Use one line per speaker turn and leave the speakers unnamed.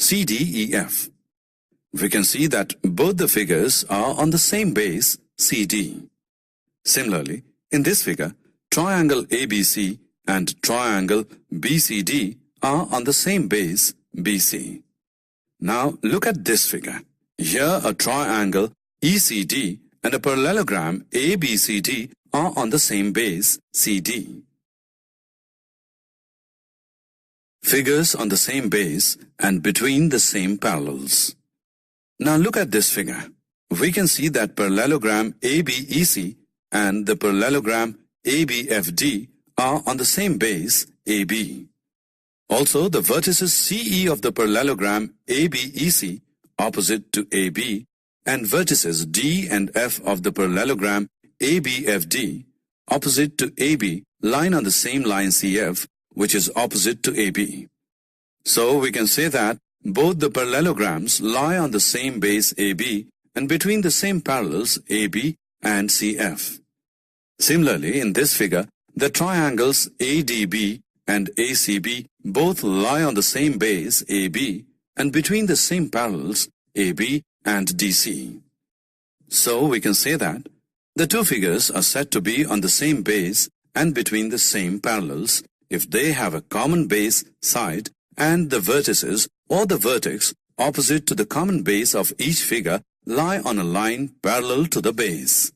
CDEF. We can see that both the figures are on the same base CD. Similarly, in this figure, triangle ABC and triangle BCD are on the same base BC. Now look at this figure. Here a triangle ECD and a parallelogram ABCD are on the same base CD. Figures on the same base and between the same parallels. Now look at this figure. We can see that parallelogram ABEC and the parallelogram ABFD are on the same base AB. Also, the vertices CE of the parallelogram ABEC opposite to AB and vertices D and F of the parallelogram ABFD opposite to AB line on the same line CF, which is opposite to AB. So we can say that both the parallelograms lie on the same base AB and between the same parallels AB and CF. Similarly, in this figure, the triangles ADB and ACB both lie on the same base AB and between the same parallels AB and DC. So we can say that the two figures are said to be on the same base and between the same parallels if they have a common base side and the vertices or the vertex opposite to the common base of each figure lie on a line parallel to the base.